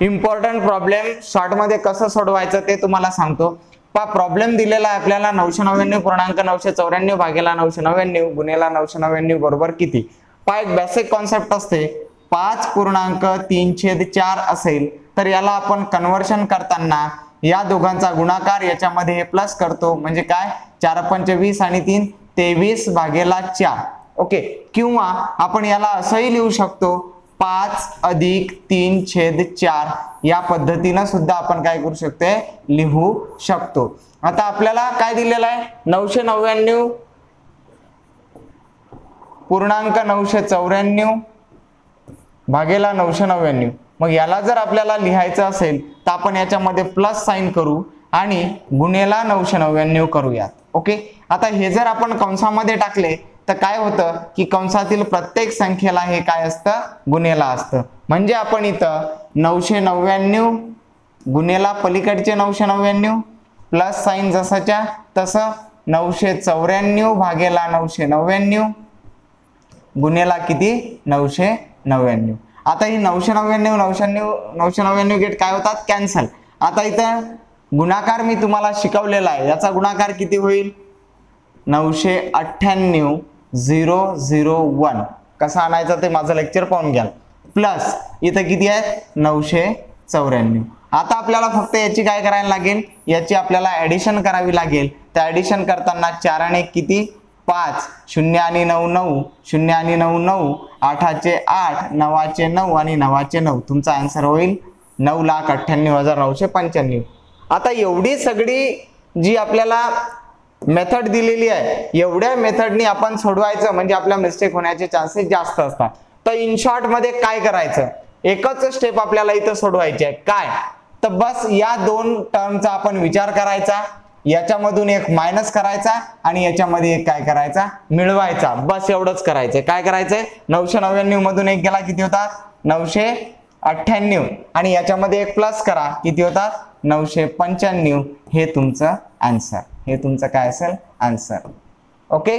Important problem short मध्ये कसं सोडवायचं ते तुम्हाला सांगतो। पहा प्रॉब्लेम दिलेला आहे आपल्याला 999.994 भागेला 999 गुणेला 999 बरोबर किती। पहा एक बेसिक कॉन्सेप्ट असते 5.3/4 असेल तर याला आपण कन्वर्शन करताना या दोघांचा गुणाकार याच्यामध्ये प्लस करतो म्हणजे काय 4 पंच 20 आणि 3 23 भागेला 4 ओके। किंवा आपण याला असंही लिहू शकतो 5 अधिक 3/4 या पद्धतीने सुद्धा आपण काय करू शकतो लिहू शकतो। आता आपल्याला काय दिलेलं आहे 999.994 भागेला 999। मग याला जर आपल्याला लिहायचं असेल तर आपण याच्यामध्ये प्लस साइन करू आणि गुणेला 999 करूयात ओके। आता हे जर आपण कंसामध्ये टाकले तर काय होतं की कंसातील प्रत्येक संख्येला हे काय असतं गुणेला असतं। म्हणजे आपण इथं 999 गुणेला पलीकडचे 999 प्लस साइन जसाच्या तसं 994 भागेला 999 गुणेला किती 999। आता ही 999 गेट काय होतात कॅन्सल। आता इथं गुणाकार मी तुम्हाला शिकवलेला आहे याचा गुणाकार किती होईल 998,001 कसा आणायचा ते माझं लेक्चर पाहून घ्या प्लस इथं किती आहे 994। आता आपल्याला फक्त याची काय करायला लागेल याची आपल्याला ऍडिशन करावी लागेल। तर ऍडिशन करताना 4 आणि 1 किती 5 0 आणि 9 9 0 आणि 9 9 8 चे 8 9 चे 9 आणि 9 चे 9 तुमचा आन्सर होईल 9,98,995। आता एवढी सगळी जी आपल्याला मेथड दिलेली आहे एवढ्या मेथडनी आपण सोडवायचं म्हणजे आपल्या मिस्टेक होण्याचे चान्सेस जास्त असतात। तर इन शॉर्ट मध्ये काय करायचं एकच स्टेप आपल्याला इथं सोडवायची आहे काय तर बस या दोन टर्मचा आपण विचार करायचा याच्यामधून एक मायनस करायचा आणि याच्यामध्ये एक काय करायचा मिळवायचा बस एवढंच करायचंय। काय करायचंय 999 मधून एक गेला किती होतात 998 आणि याच्यामध्ये एक प्लस करा किती होतात 995 हे तुमचं आन्सर हे तुमचं काय असेल आन्सर ओके।